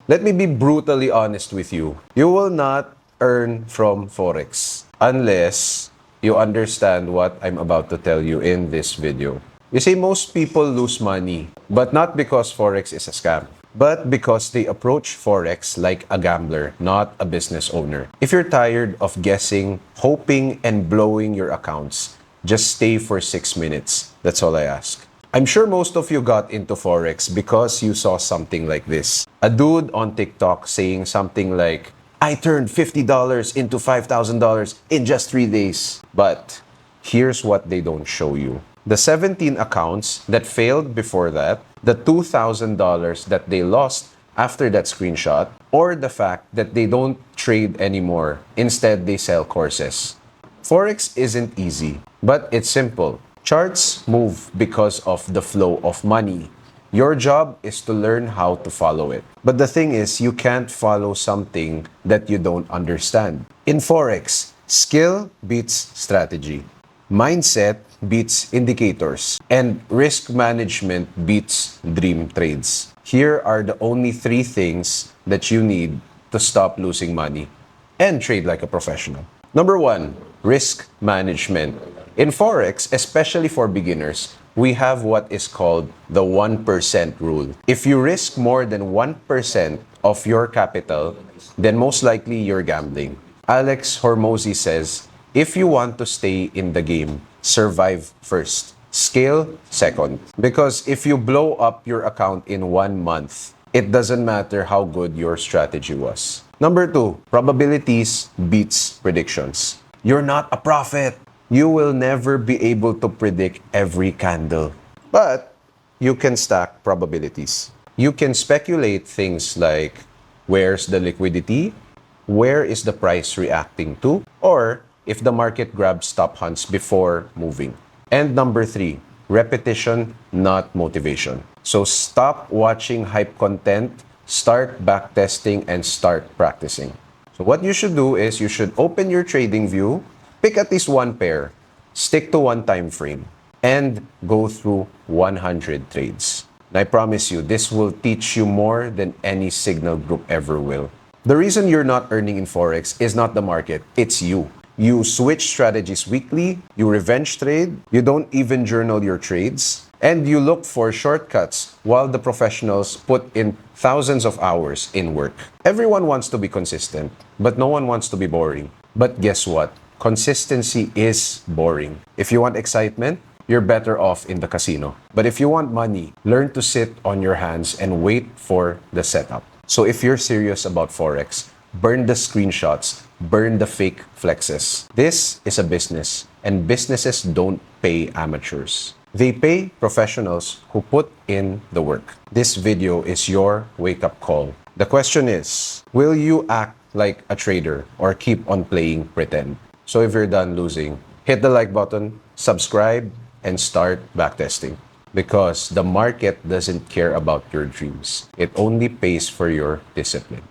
Let me be brutally honest with you. You will not earn from Forex unless you understand what I'm about to tell you in this video. You see, most people lose money, but not because Forex is a scam, but because they approach Forex like a gambler, not a business owner. If you're tired of guessing, hoping, and blowing your accounts, just stay for 6 minutes. That's all I ask. I'm sure most of you got into Forex because you saw something like this. A dude on TikTok saying something like, I turned $50 into $5,000 in just 3 days. But here's what they don't show you. The 17 accounts that failed before that, the $2,000 that they lost after that screenshot, or the fact that they don't trade anymore. Instead, they sell courses. Forex isn't easy, but it's simple. Charts move because of the flow of money. Your job is to learn how to follow it. But the thing is, you can't follow something that you don't understand. In Forex, skill beats strategy. Mindset beats indicators. And risk management beats dream trades. Here are the only 3 things that you need to stop losing money and trade like a professional. Number 1, risk management. In Forex, especially for beginners, we have what is called the 1% rule. If you risk more than 1% of your capital, then most likely you're gambling. Alex Hormozy says, if you want to stay in the game, survive first, scale second. Because if you blow up your account in 1 month, it doesn't matter how good your strategy was. Number 2, probabilities beats predictions. You're not a prophet. You will never be able to predict every candle. But you can stack probabilities. You can speculate things like, where's the liquidity? Where is the price reacting to? Or if the market grabs stop hunts before moving. And number 3, repetition, not motivation. So stop watching hype content, start backtesting, and start practicing. So what you should do is you should open your trading view, pick at least 1 pair, stick to 1 time frame, and go through 100 trades. And I promise you, this will teach you more than any signal group ever will. The reason you're not earning in Forex is not the market, it's you. You switch strategies weekly, you revenge trade, you don't even journal your trades, and you look for shortcuts while the professionals put in thousands of hours in work. Everyone wants to be consistent, but no one wants to be boring. But guess what? Consistency is boring. If you want excitement, you're better off in the casino. But if you want money, learn to sit on your hands and wait for the setup. So if you're serious about Forex, burn the screenshots, burn the fake flexes. This is a business, and businesses don't pay amateurs. They pay professionals who put in the work. This video is your wake-up call. The question is, will you act like a trader or keep on playing pretend? So if you're done losing, hit the like button, subscribe, and start backtesting. Because the market doesn't care about your dreams. It only pays for your discipline.